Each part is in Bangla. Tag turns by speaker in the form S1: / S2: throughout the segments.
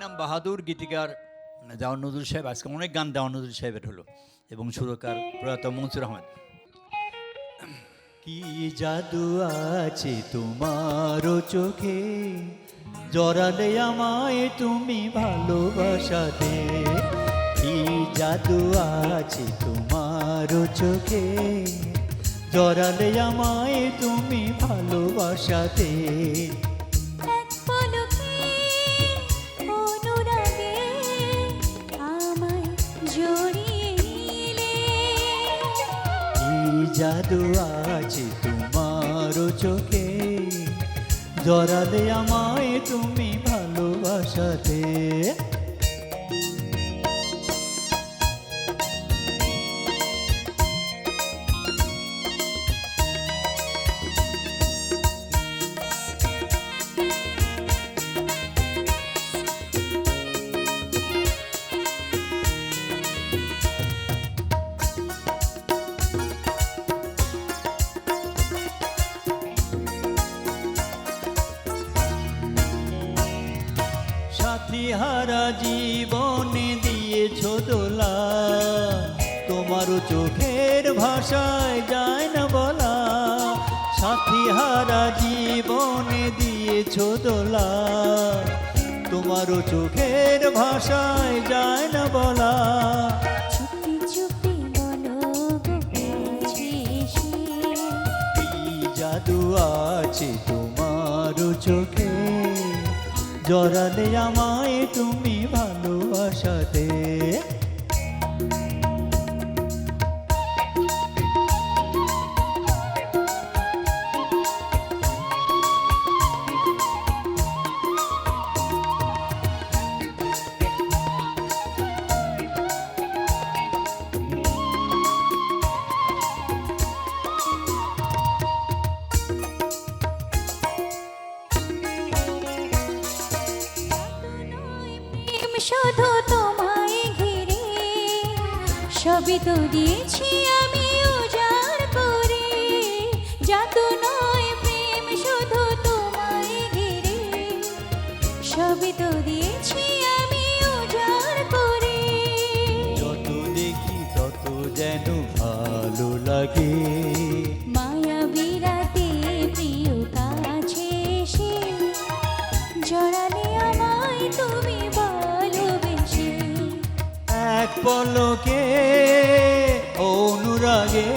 S1: নাম বাহাদুর, গীতিকার দেওয়ান নজরুল সাহেব। আজকে অনেক গান দেওয়ান নজরুল সাহেবের হলো, এবং সুরকার প্রয়াত মনসুর আহমেদ।
S2: কি জাদু আছে তোমার চোখে, জড়ালে আমায় তুমি ভালোবাসাতে। কি জাদু আছে তোমার চোখে, জড়ালে আমায় তুমি ভালোবাসাতে।
S3: এক পলকে অনুরাগে আমায় জড়িয়ে নিলে।
S2: কি জাদু আছে তোমার চোখে, জড়ালে আমায় তুমি ভালোবাসাতে। সাথী হারা জীবনে দিয়েছো দোলা, তোমারও চোখের ভাষায় যায় না বলা। সাথী হারা জীবনে দিয়েছো দোলা, তোমারও চোখের ভাষায় যায় না বলা।
S3: চুপি চুপি বলো গো কাছে এসে।
S2: কি জাদু আছে তোমার চোখে, জড়ালে আমায় তুমি ভালোবাসাতে।
S3: প্রেম শুধু তোমায় ঘিরে, সবই তো দিয়েছি আমি উজাড় করে। জাদু নয় প্রেম শুধু তোমায় ঘিরে, সবই তো দিয়েছি আমি উজাড় করে।
S2: যত দেখি তত যেন ভালো লাগে,
S3: মায়া বিরাতে প্রিয় কাছে এসে, জড়ালে আমায় তুমি ভালোবেসে।
S2: এক পলকে অনুরাগে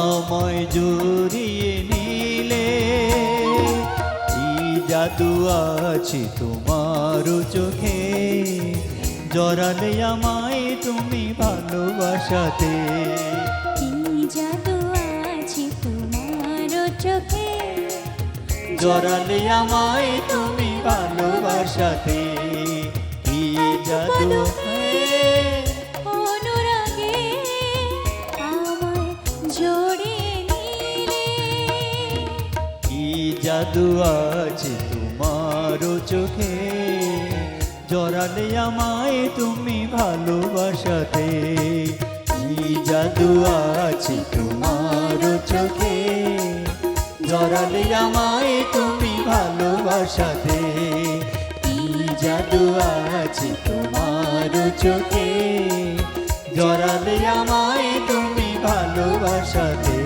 S2: আমায় জড়িয়ে নিলে। কি জাদু আছে তোমার চোখে, জড়ালে আমায় তুমি ভালোবাসাতে।
S3: কি জাদু আছে তোমার চোখে,
S2: জড়ালে আমায় তুমি ভালোবাসাতে। কি জাদু
S3: অনুরাগে আমায় জড়িয়ে নিলে।
S2: কি জাদু আছে তোমার চোখে, জড়ালে আমায় তুমি ভালোবাসাতে। কি জাদু আছে তোমার চোখে, জড়ালে আমায় তুমি ভালোবাসাতে। কি জাদু আছে তোমার চোখে, জড়ালে আমায় তুমি ভালোবাসাতে।